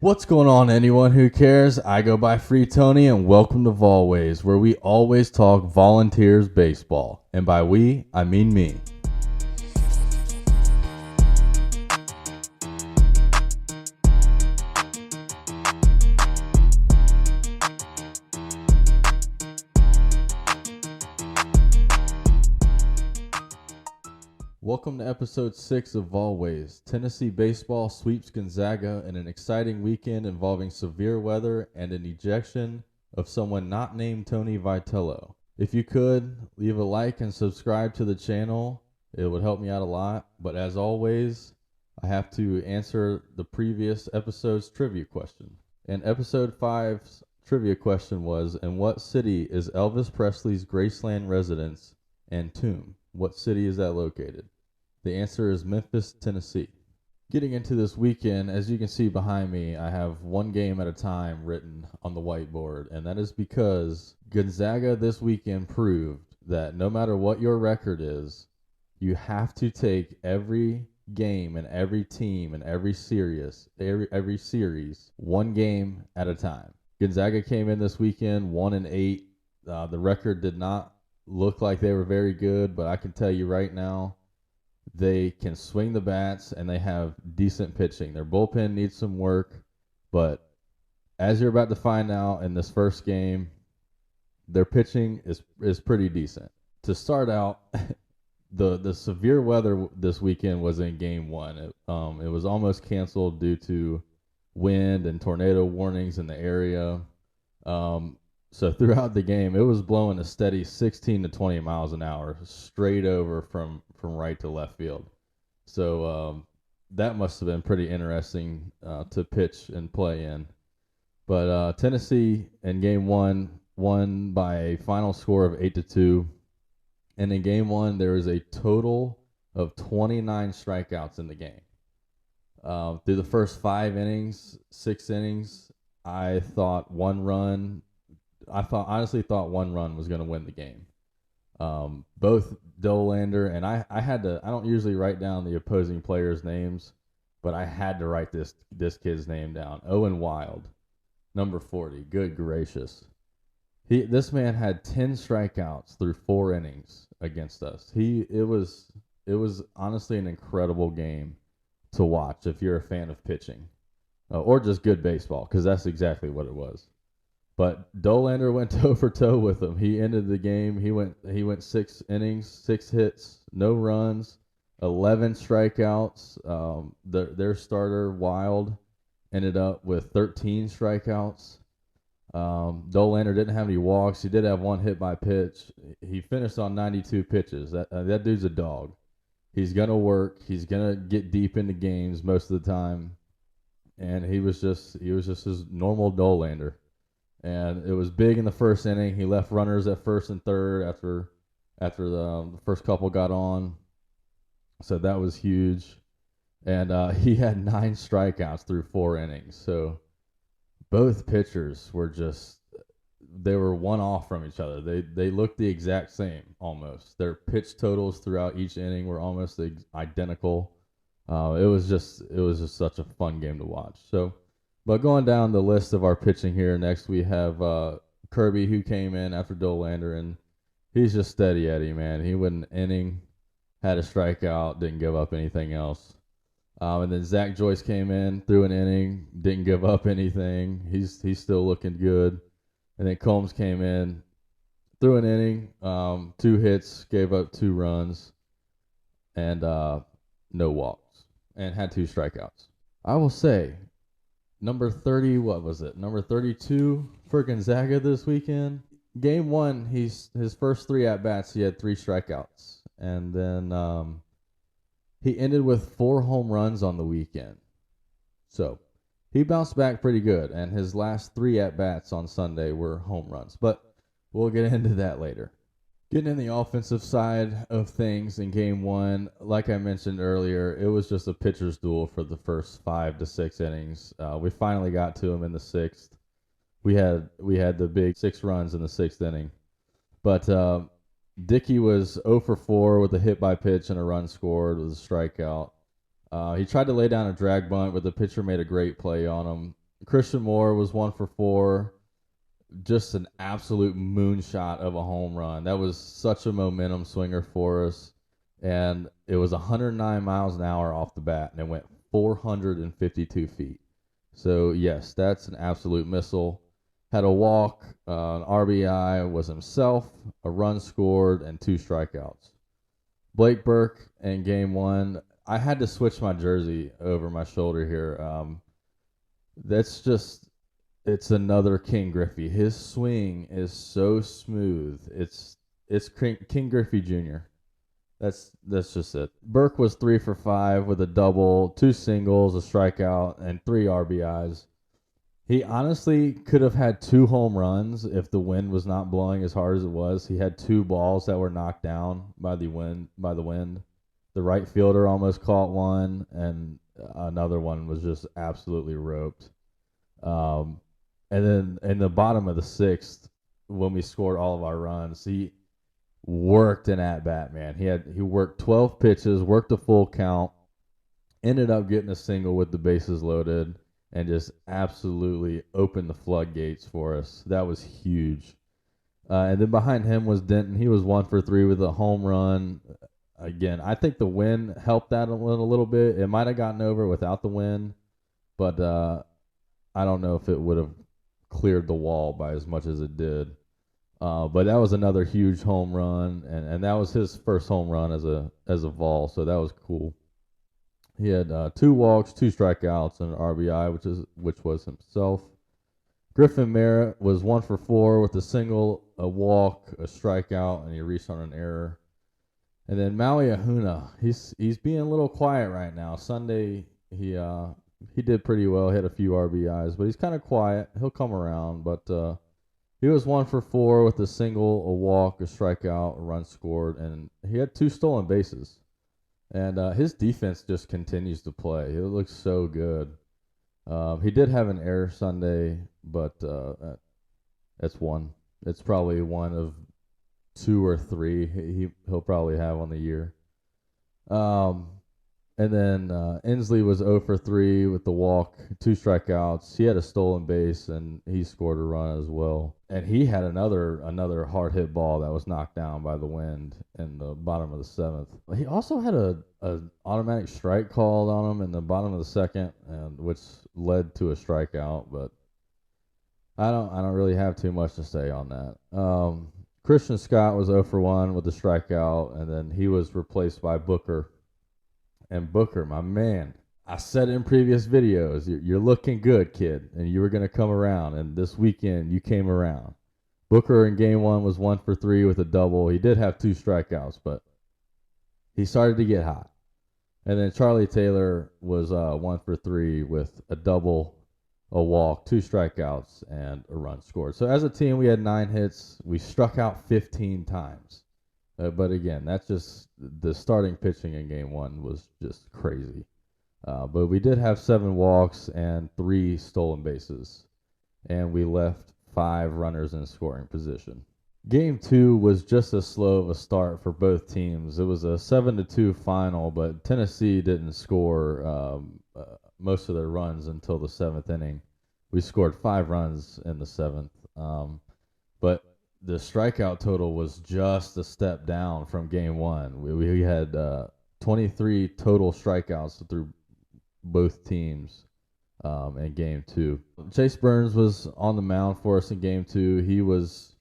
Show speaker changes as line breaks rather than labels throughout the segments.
What's going on, anyone who cares? I go by Free Tony, and welcome to Volways, where we always talk volunteers baseball. And by we, I mean me. Welcome to episode 6 of Volways. Tennessee baseball sweeps Gonzaga in an exciting weekend involving severe weather and an ejection of someone not named Tony Vitello. If you could, leave a like and subscribe to the channel. It would help me out a lot. But as always, I have to answer the previous episode's trivia question. And episode 5's trivia question was, in what city is Elvis Presley's Graceland residence and tomb? What city is that located? The answer is Memphis, Tennessee. Getting into this weekend, as you can see behind me, I have one game at a time written on the whiteboard, and that is because Gonzaga this weekend proved that no matter what your record is, you have to take every game and every team and every series one game at a time. Gonzaga came in this weekend 1-8. The record did not look like they were very good, but I can tell you right now, they can swing the bats and they have decent pitching. Their bullpen needs some work, but as you're about to find out in this first game, their pitching is pretty decent. To start out, the severe weather this weekend was in game one. It was almost canceled due to wind and tornado warnings in the area. So throughout the game, it was blowing a steady 16 to 20 miles an hour straight over from right to left field. So that must have been pretty interesting to pitch and play in. But Tennessee in game one won by a final score of 8-2. And in game one, there was a total of 29 strikeouts in the game. Through the first 6 innings, I honestly thought one run was going to win the game. Both Dolander and I don't usually write down the opposing players' names, but I had to write this kid's name down. Owen Wild, number 40. Good gracious. This man had 10 strikeouts through 4 innings against us. It was honestly an incredible game to watch if you're a fan of pitching, or just good baseball, because that's exactly what it was. But Dolander went toe for toe with him. He ended the game. He went 6 innings, 6 hits, no runs, 11 strikeouts. Their starter Wild ended up with 13 strikeouts. Dolander didn't have any walks. He did have 1 hit by pitch. He finished on 92 pitches. That dude's a dog. He's gonna work. He's gonna get deep into games most of the time, and he was just his normal Dolander. And it was big in the first inning. He left runners at first and third after the first couple got on. So that was huge. And he had 9 strikeouts through 4 innings. So both pitchers they were one off from each other. They looked the exact same almost. Their pitch totals throughout each inning were almost identical. It was just such a fun game to watch. But going down the list of our pitching here, next we have Kirby, who came in after Dolander, and he's just steady Eddie, man. He went an inning, had a strikeout, didn't give up anything else. And then Zach Joyce came in, threw an inning, didn't give up anything. He's still looking good. And then Combs came in, threw an inning, 2 hits, gave up 2 runs, and no walks, and had 2 strikeouts. I will say, number 32 for Gonzaga this weekend. Game 1, his first 3 at-bats, he had 3 strikeouts. And then he ended with 4 home runs on the weekend. So he bounced back pretty good, and his last 3 at-bats on Sunday were home runs. But we'll get into that later. Getting in the offensive side of things in game 1, like I mentioned earlier, it was just a pitcher's duel for the first 5 to 6 innings. We finally got to him in the 6th. We had the big 6 runs in the 6th inning. But Dickey was 0 for 4 with a hit by pitch and a run scored with a strikeout. He tried to lay down a drag bunt, but the pitcher made a great play on him. Christian Moore was 1 for 4. Just an absolute moonshot of a home run. That was such a momentum swinger for us. And it was 109 miles an hour off the bat, and it went 452 feet. So, yes, that's an absolute missile. Had a walk, an RBI, was himself, a run scored, and 2 strikeouts. Blake Burke in game one, I had to switch my jersey over my shoulder here. That's just it's another King Griffey. His swing is so smooth. It's King Griffey Jr. That's just it. Burke was 3 for 5 with a double, 2 singles, a strikeout, and 3 RBIs. He honestly could have had 2 home runs if the wind was not blowing as hard as it was. He had 2 balls that were knocked down by the wind. The right fielder almost caught one, and another one was just absolutely roped. Um, and then in the bottom of the sixth, when we scored all of our runs, he worked an at bat, man. He worked 12 pitches, worked a full count, ended up getting a single with the bases loaded, and just absolutely opened the floodgates for us. That was huge. And then behind him was Denton. He was 1 for 3 with a home run. Again, I think the wind helped that a little bit. It might have gotten over without the wind, but I don't know if it would have cleared the wall by as much as it did. But that was another huge home run, and that was his first home run as a Vol, so that was cool. He had 2 walks, 2 strikeouts, and an RBI, which was himself. Griffin Merritt was 1 for 4 with a single, a walk, a strikeout, and he reached on an error. And then Maui Ahuna, he's being a little quiet right now. Sunday he did pretty well. He had a few RBIs, but he's kind of quiet. He'll come around, but he was 1 for 4 with a single, a walk, a strikeout, a run scored, and he had 2 stolen bases. And his defense just continues to play. It looks so good. He did have an error Sunday, but that's one. It's probably one of 2 or 3 he'll probably have on the year. And then Inslee was 0 for 3 with the walk, 2 strikeouts. He had a stolen base, and he scored a run as well. And he had another hard hit ball that was knocked down by the wind in the bottom of the 7th. He also had a automatic strike called on him in the bottom of the 2nd, and which led to a strikeout. But I don't really have too much to say on that. Christian Scott was 0 for 1 with a strikeout, and then he was replaced by Booker. And Booker, my man, I said in previous videos, you're looking good, kid, and you were going to come around. And this weekend, you came around. Booker in game 1 was 1 for 3 with a double. He did have 2 strikeouts, but he started to get hot. And then Charlie Taylor was 1 for 3 with a double, a walk, 2 strikeouts, and a run scored. So as a team, we had 9 hits. We struck out 15 times. But again, that's just the starting pitching in game 1 was just crazy. But we did have 7 walks and 3 stolen bases, and we left 5 runners in scoring position. Game 2 was just as slow of a start for both teams. It was a 7-2 final, but Tennessee didn't score most of their runs until the 7th inning. We scored 5 runs in the 7th, but the strikeout total was just a step down from game 1. We had 23 total strikeouts through both teams in game 2. Chase Burns was on the mound for us in game 2. He was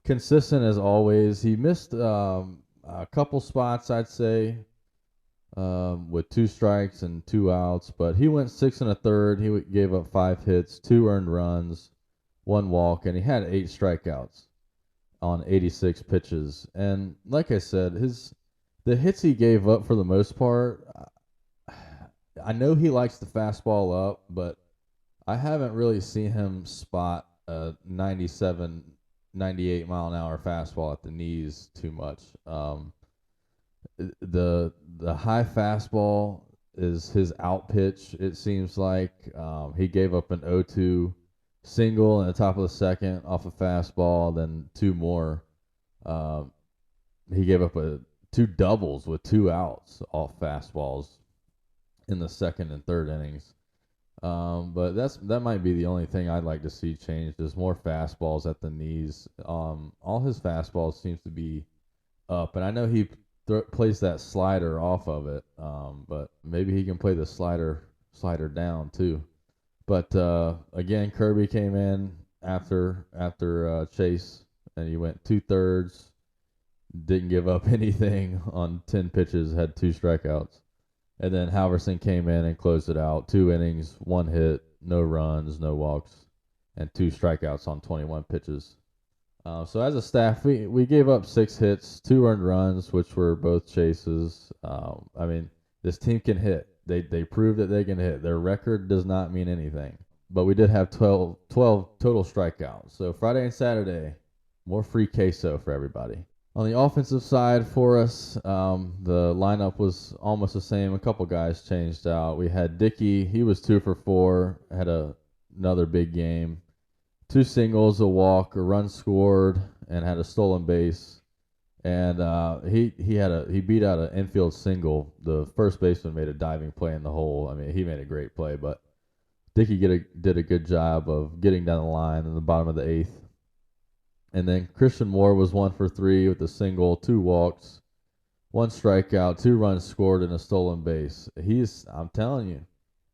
consistent as always. He missed a couple spots, I'd say, with 2 strikes and 2 outs, but he went 6 1/3. He gave up 5 hits, 2 earned runs, 1 walk, and he had 8 strikeouts on 86 pitches. And like I said, the hits he gave up for the most part, I know he likes the fastball up, but I haven't really seen him spot a 97, 98 mile an hour fastball at the knees too much. The high fastball is his out pitch, it seems like. He gave up an 0-2 single in the top of the 2nd off a fastball, then 2 more. He gave up 2 doubles with 2 outs off fastballs in the 2nd and 3rd innings. But that might be the only thing I'd like to see changed is more fastballs at the knees. All his fastballs seems to be up, and I know he plays that slider off of it. But maybe he can play the slider down too. But again, Kirby came in after Chase, and he went 2/3, didn't give up anything on 10 pitches, had 2 strikeouts. And then Halverson came in and closed it out. 2 innings, 1 hit, no runs, no walks, and 2 strikeouts on 21 pitches. So as a staff, we gave up 6 hits, 2 earned runs, which were both chases. I mean, this team can hit. They proved that they can hit. Their record does not mean anything. But we did have 12 total strikeouts. So Friday and Saturday, more free queso for everybody. On the offensive side for us, the lineup was almost the same. A couple guys changed out. We had Dickey. He was 2 for 4, had another big game. 2 singles, a walk, a run scored, and had a stolen base. And he beat out an infield single. The first baseman made a diving play in the hole. I mean, he made a great play, but Dickey did a good job of getting down the line in the bottom of the 8th. And then Christian Moore was 1 for 3 with a single, 2 walks, 1 strikeout, 2 runs scored, and a stolen base. I'm telling you,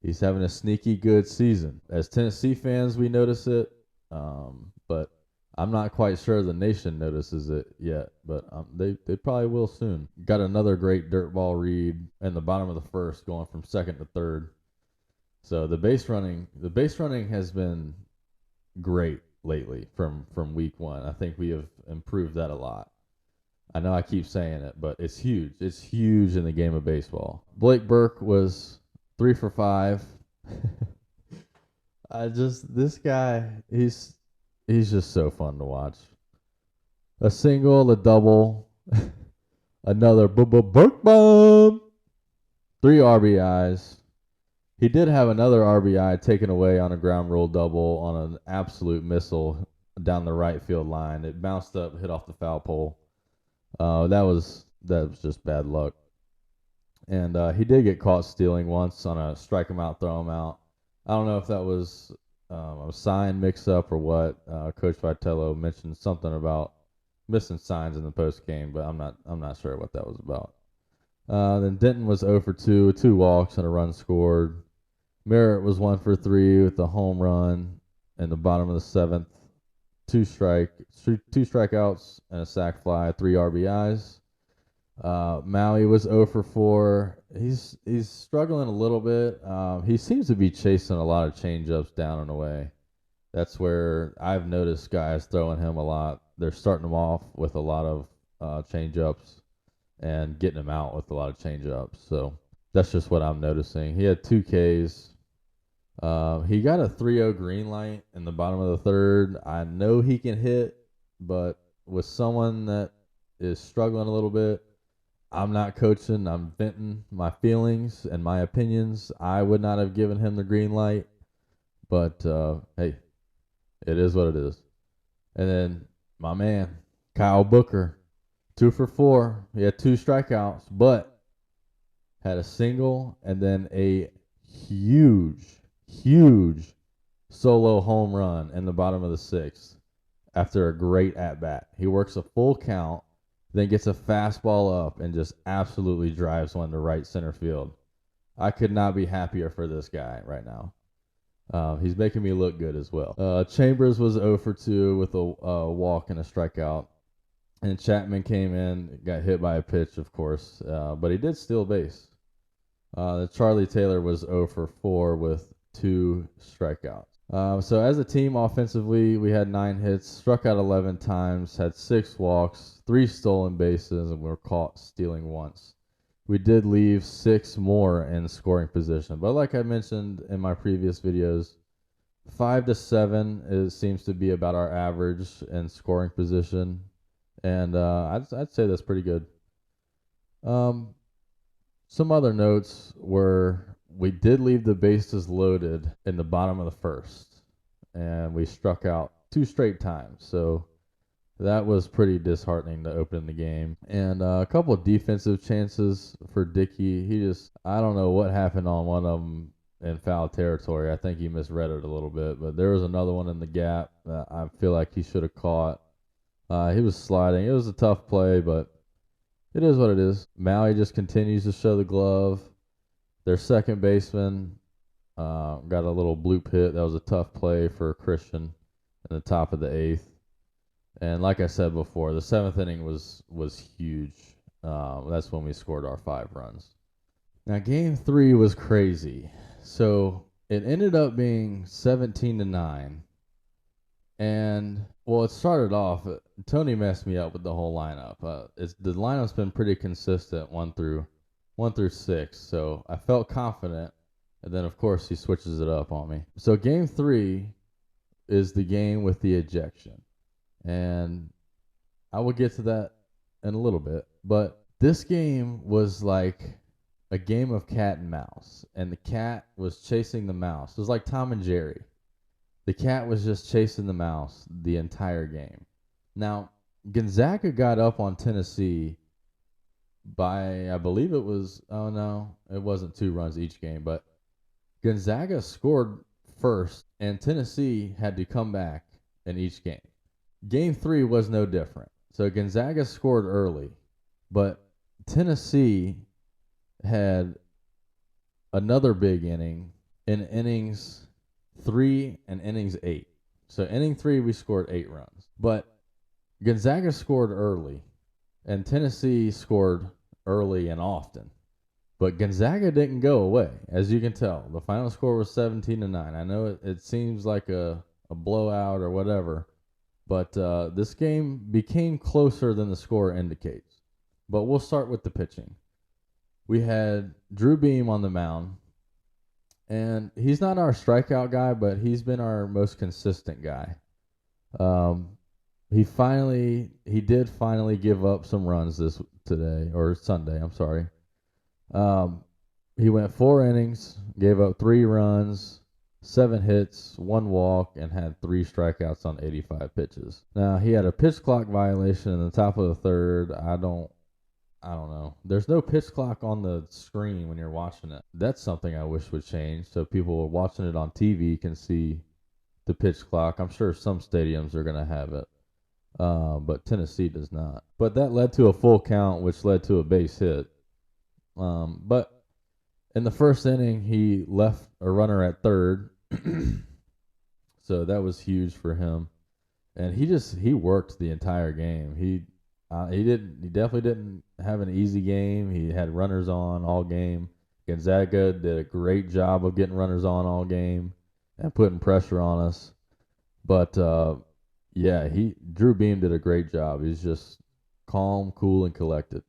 he's having a sneaky good season. As Tennessee fans, we notice it, but I'm not quite sure the nation notices it yet, but they probably will soon. Got another great dirt ball read in the bottom of the 1st, going from 2nd to 3rd. So the base running has been great lately from week 1. I think we have improved that a lot. I know I keep saying it, but it's huge. It's huge in the game of baseball. Blake Burke was 3 for 5. This guy, he's just so fun to watch. A single, a double, another Burke bomb, 3 RBIs. He did have another RBI taken away on a ground rule double on an absolute missile down the right field line. It bounced up, hit off the foul pole. That was just bad luck. And he did get caught stealing once on a strike him out, throw him out. I don't know if that was a sign mix-up or what. Coach Vitello mentioned something about missing signs in the post game, but I'm not sure what that was about. Then Denton was 0 for 2, 2 walks and a run scored. Merritt was 1 for 3 with a home run in the bottom of the 7th. 2 strikeouts and a sac fly, 3 RBIs. Maui was 0 for 4. He's struggling a little bit. He seems to be chasing a lot of changeups down and away. That's where I've noticed guys throwing him a lot. They're starting him off with a lot of changeups and getting him out with a lot of changeups. So that's just what I'm noticing. He had 2 Ks. He got a 3-0 green light in the bottom of the 3rd. I know he can hit, but with someone that is struggling a little bit, I'm not coaching. I'm venting my feelings and my opinions. I would not have given him the green light, but hey, it is what it is. And then my man, Kyle Booker, 2 for 4. He had 2 strikeouts, but had a single and then a huge solo home run in the bottom of the 6th after a great at-bat. He works a full count, then gets a fastball up and just absolutely drives one to right center field. I could not be happier for this guy right now. He's making me look good as well. Chambers was 0 for 2 with a walk and a strikeout. And Chapman came in, got hit by a pitch, of course, but he did steal base. Charlie Taylor was 0 for 4 with 2 strikeouts. So as a team offensively, we had 9 hits, struck out 11 times, had 6 walks, 3 stolen bases, and we were caught stealing once. We did leave 6 more in scoring position, but like I mentioned in my previous videos, 5 to 7 seems to be about our average in scoring position, and I'd say that's pretty good. Some other notes were we did leave the bases loaded in the bottom of the 1st, and we struck out 2 straight times. So that was pretty disheartening to open the game. And a couple of defensive chances for Dickey. I don't know what happened on one of them. in foul territory. I think he misread it a little bit, but there was another one in the gap that I feel like he should have caught. He was sliding. It was a tough play, but it is what it is. Maui just continues to show the glove. Their second baseman got a little bloop hit. That was a tough play for Christian in the top of the eighth. And like I said before, the seventh inning was huge. That's when we scored our 5 runs. Now, game 3 was crazy. So it ended up being 17-9. And, well, it started off, Tony messed me up with the whole lineup. The lineup's been pretty consistent 1 through 6. So I felt confident. And then, of course, he switches it up on me. So game 3 is the game with the ejection. And I will get to that in a little bit. But this game was like a game of cat and mouse. And the cat was chasing the mouse. It was like Tom and Jerry. The cat was just chasing the mouse the entire game. Now, Gonzaga got up on Tennessee by, I believe it was, oh no, it wasn't 2 runs each game. But Gonzaga scored first, and Tennessee had to come back in each game. Game 3 was no different. So Gonzaga scored early, but Tennessee had another big inning in innings 3 and innings 8. So inning 3, we scored 8 runs. But Gonzaga scored early, and Tennessee scored early and often. But Gonzaga didn't go away, as you can tell. The final score was 17-9. I know it seems like a blowout or whatever, but this game became closer than the score indicates. But we'll start with the pitching. We had Drew Beam on the mound, and he's not our strikeout guy, but he's been our most consistent guy. He did finally give up some runs Sunday. I'm sorry. He went 4 innings, gave up 3 runs, 7 hits, 1 walk, and had 3 strikeouts on 85 pitches. Now, he had a pitch clock violation in the top of the third. I don't know. There's no pitch clock on the screen when you're watching it. That's something I wish would change, so people watching it on TV can see the pitch clock. I'm sure some stadiums are going to have it, but Tennessee does not. But that led to a full count, which led to a base hit. But in the first inning, he left a runner at third, so that was huge for him. And he worked the entire game. He definitely didn't have an easy game. He had runners on all game. Gonzaga did a great job of getting runners on all game and putting pressure on us. But Drew Beam did a great job. He's just calm, cool, and collected.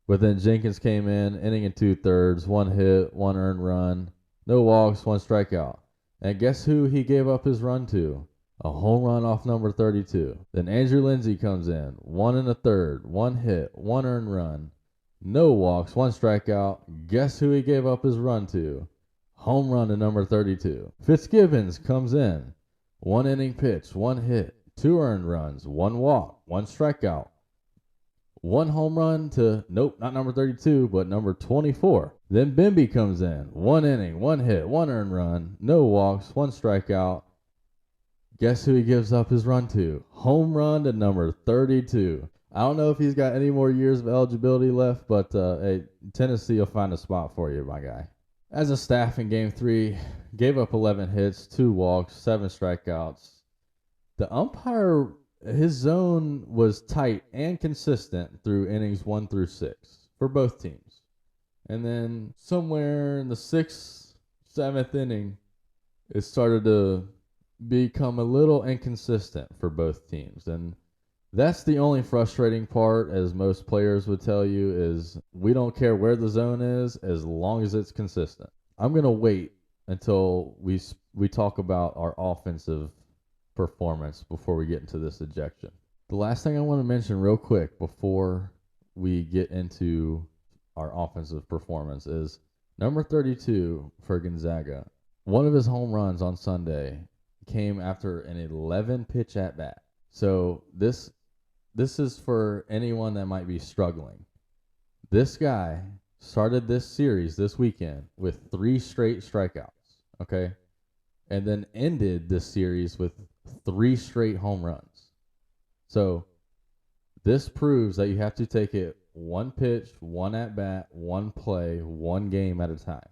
But then Jenkins came in, inning and 2/3, 1 hit, 1 earned run, no walks, 1 strikeout. And guess who he gave up his run to? A home run off number 32. Then Andrew Lindsay comes in, 1 1/3, 1 hit, 1 earned run, no walks, 1 strikeout. Guess who he gave up his run to? Home run to number 32. Fitzgibbons comes in, 1 inning pitch, 1 hit, 2 earned runs, 1 walk, 1 strikeout. 1 home run to, nope, not number 32, but number 24. Then Bimby comes in, 1 inning, 1 hit, 1 earned run, no walks, 1 strikeout. Guess who he gives up his run to? Home run to number 32. I don't know if he's got any more years of eligibility left, but hey, Tennessee will find a spot for you, my guy. As a staff in Game 3, gave up 11 hits, 2 walks, 7 strikeouts. The umpire, his zone was tight and consistent through innings 1 through 6 for both teams. And then somewhere in the 6th, 7th inning, it started to become a little inconsistent for both teams. And that's the only frustrating part, as most players would tell you, is we don't care where the zone is as long as it's consistent. I'm going to wait until we talk about our offensive performance before we get into this ejection. The last thing I want to mention real quick before we get into our offensive performance is number 32 for Gonzaga. One of his home runs on Sunday came after an 11 pitch at bat. So this is for anyone that might be struggling. This guy started this series this weekend with 3 straight strikeouts. okay, and then ended this series with 3 straight home runs. So this proves that you have to take it one pitch, one at bat, one play, one game at a time.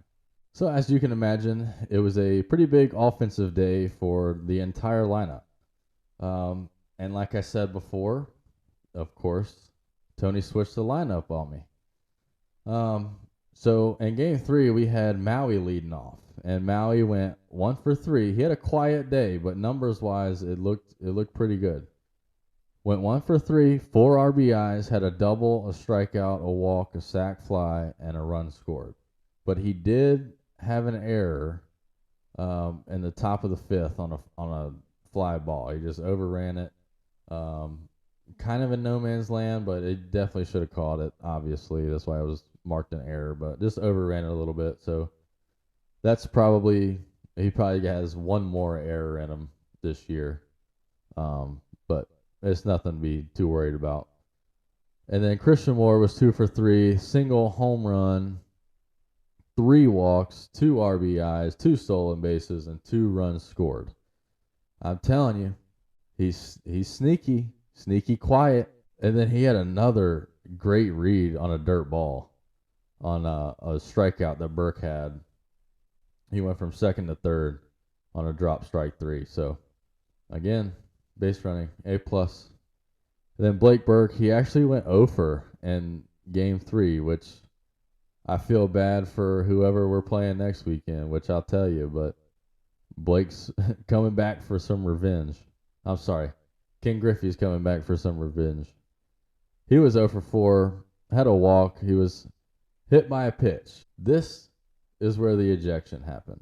So as you can imagine, it was a pretty big offensive day for the entire lineup. And like I said before, of course, Tony switched the lineup on me. So in game 3, we had Maui leading off, and Maui went 1 for 3. He had a quiet day, but numbers wise, it looked pretty good. Went 1 for 3, 4 RBIs, had a double, a strikeout, a walk, a sac fly, and a run scored. But he did have an error in the top of the 5th on a fly ball. He just overran it. Kind of in no man's land, but it definitely should have caught it, obviously. That's why it was marked an error, but just overran it a little bit. So that's he probably has one more error in him this year. But it's nothing to be too worried about. And then Christian Moore was 2 for 3, single, home run, 3 walks, 2 RBIs, 2 stolen bases, and 2 runs scored. I'm telling you, he's sneaky quiet. And then he had another great read on a dirt ball on a strikeout that Burke had. He went from second to third on a drop strike 3. So again, base running, A+. Then Blake Burke, he actually went 0 for in game 3, which I feel bad for whoever we're playing next weekend, which I'll tell you, but Blake's coming back for some revenge. I'm sorry. King Griffey's coming back for some revenge. He was 0 for 4, had a walk. He was hit by a pitch. This is where the ejection happened.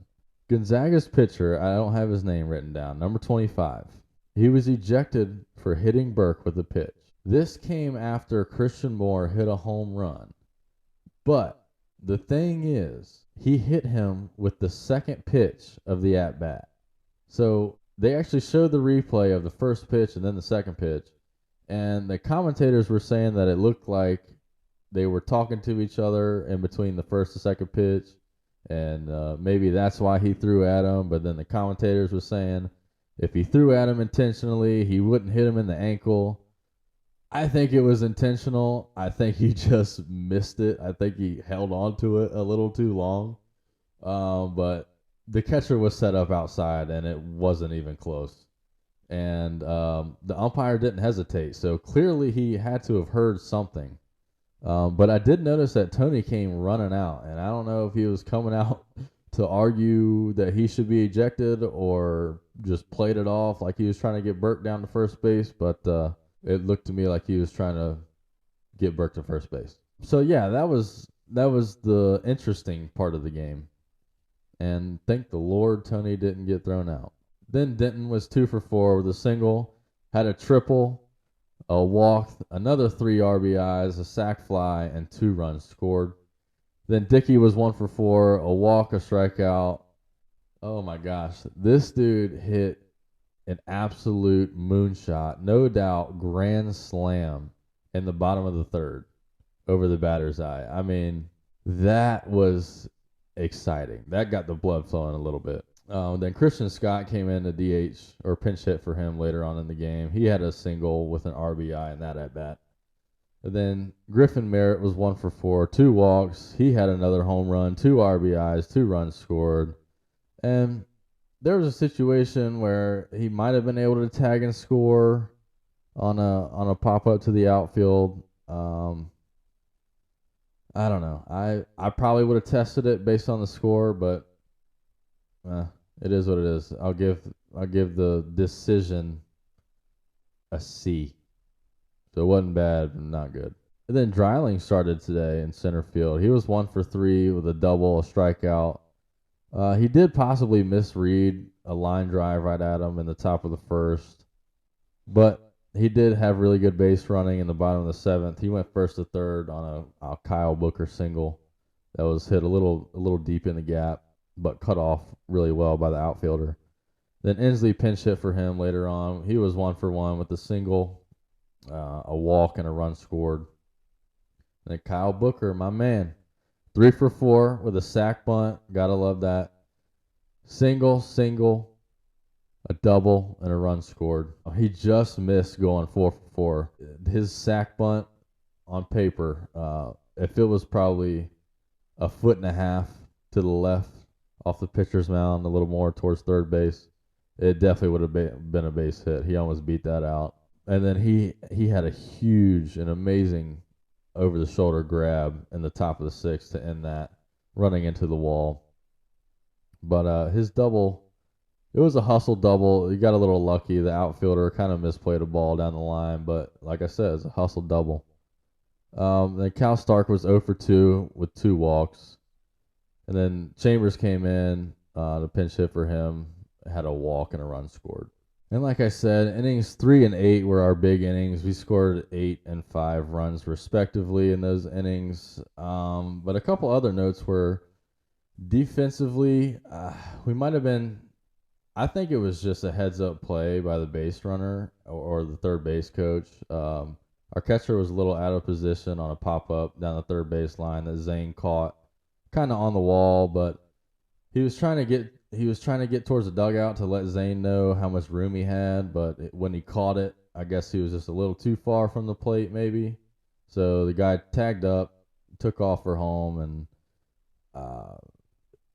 Gonzaga's pitcher, I don't have his name written down, number 25. He was ejected for hitting Burke with a pitch. This came after Christian Moore hit a home run. But the thing is, he hit him with the second pitch of the at-bat. So they actually showed the replay of the first pitch and then the second pitch, and the commentators were saying that it looked like they were talking to each other in between the first and second pitch, and maybe that's why he threw at him. But then the commentators were saying if he threw at him intentionally, he wouldn't hit him in the ankle. I think it was intentional. I think he just missed it. I think he held on to it a little too long. But the catcher was set up outside, and it wasn't even close. And the umpire didn't hesitate. So clearly he had to have heard something. But I did notice that Tony came running out. And I don't know if he was coming out to argue that he should be ejected or just played it off like he was trying to get Burke down to first base. But it looked to me like he was trying to get Burke to first base. So yeah, that was the interesting part of the game. And thank the Lord Tony didn't get thrown out. Then Denton was 2 for 4 with a single, had a triple, a walk, another 3 RBIs, a sac fly, and 2 runs scored. Then Dickey was 1 for 4, a walk, a strikeout. Oh my gosh, this dude hit an absolute moonshot, no doubt, grand slam in the bottom of the 3rd over the batter's eye. I mean, that was exciting. That got the blood flowing a little bit. Then Christian Scott came in to DH or pinch hit for him later on in the game. He had a single with an RBI in that at bat. And then Griffin Merritt was 1 for 4, 2 walks. He had another home run, 2 RBIs, 2 runs scored. And there was a situation where he might have been able to tag and score on a pop up to the outfield. I don't know. I probably would have tested it based on the score, but it is what it is. I'll give the decision a C. So it wasn't bad, but not good. And then Dreiling started today in center field. He was 1 for 3 with a double, a strikeout. He did possibly misread a line drive right at him in the top of the 1st, but he did have really good base running in the bottom of the 7th. He went 1st to 3rd on a Kyle Booker single that was hit a little deep in the gap, but cut off really well by the outfielder. Then Inslee pinch hit for him later on. He was 1 for 1 with a single, a walk, and a run scored. And then Kyle Booker, my man, 3 for 4 with a sac bunt. Gotta love that. Single, a double, and a run scored. He just missed going 4 for 4. His sack bunt on paper, if it was probably a foot and a half to the left off the pitcher's mound, a little more towards third base, it definitely would have been a base hit. He almost beat that out. And then he had a huge and amazing over-the-shoulder grab in the top of the sixth to end that, running into the wall. But his double, it was a hustle double. He got a little lucky. The outfielder kind of misplayed a ball down the line, but like I said, it's a hustle double. Then Cal Stark was 0 for 2 with 2 walks. And then Chambers came in to pinch hit for him, had a walk and a run scored. And like I said, innings 3 and 8 were our big innings. We scored 8 and 5 runs respectively in those innings. But a couple other notes were defensively, we might have been, I think it was just a heads-up play by the base runner or the third base coach. Our catcher was a little out of position on a pop-up down the third base line that Zane caught kind of on the wall, but he was trying to get towards the dugout to let Zane know how much room he had, but when he caught it, I guess he was just a little too far from the plate maybe. So the guy tagged up, took off for home, and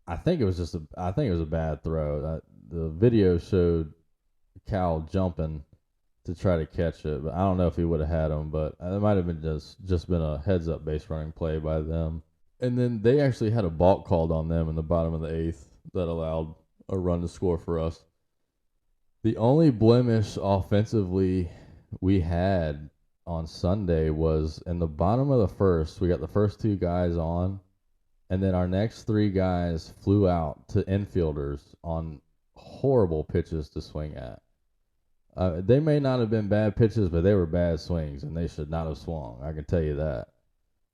I think it was a bad throw. The video showed Cal jumping to try to catch it, but I don't know if he would have had him, but it might have been just been a heads up base running play by them. And then they actually had a balk called on them in the bottom of the 8th that allowed a run to score for us. The only blemish offensively we had on Sunday was in the bottom of the first. We got the first 2 guys on, and then our next 3 guys flew out to infielders on horrible pitches to swing at. They may not have been bad pitches, but they were bad swings, and they should not have swung. I can tell you that.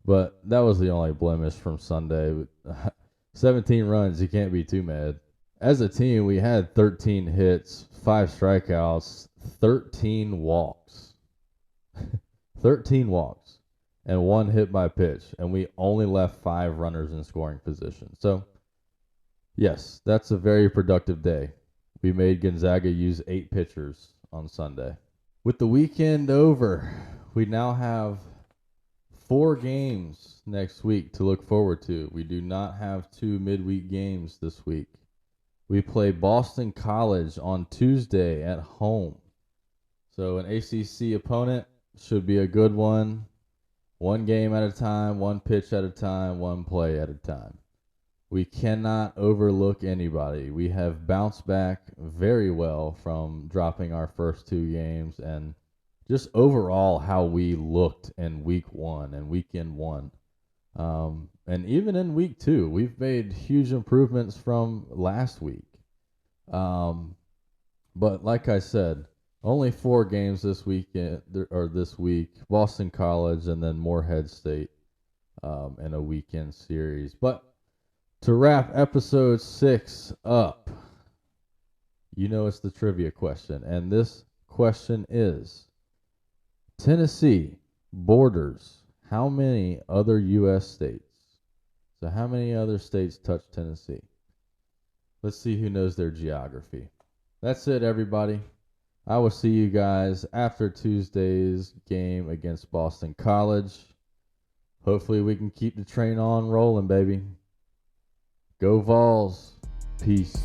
But that was the only blemish from Sunday. 17 runs, you can't be too mad. As a team, we had 13 hits, 5 strikeouts, 13 walks. 13 walks, and 1 hit by pitch, and we only left 5 runners in scoring position. So, yes, that's a very productive day. We made Gonzaga use 8 pitchers on Sunday. With the weekend over, we now have 4 games next week to look forward to. We do not have 2 midweek games this week. We play Boston College on Tuesday at home. So an ACC opponent should be a good one. 1 game at a time, 1 pitch at a time, 1 play at a time. We cannot overlook anybody. We have bounced back very well from dropping our first 2 games and just overall how we looked in week 1 and weekend 1. And even in week 2, we've made huge improvements from last week. But like I said, only 4 games this weekend or this week. Boston College and then Morehead State in a weekend series. But to wrap episode 6 up, you know it's the trivia question. And this question is, Tennessee borders how many other U.S. states? So how many other states touch Tennessee? Let's see who knows their geography. That's it, everybody. I will see you guys after Tuesday's game against Boston College. Hopefully we can keep the train on rolling, baby. Go Vols. Peace.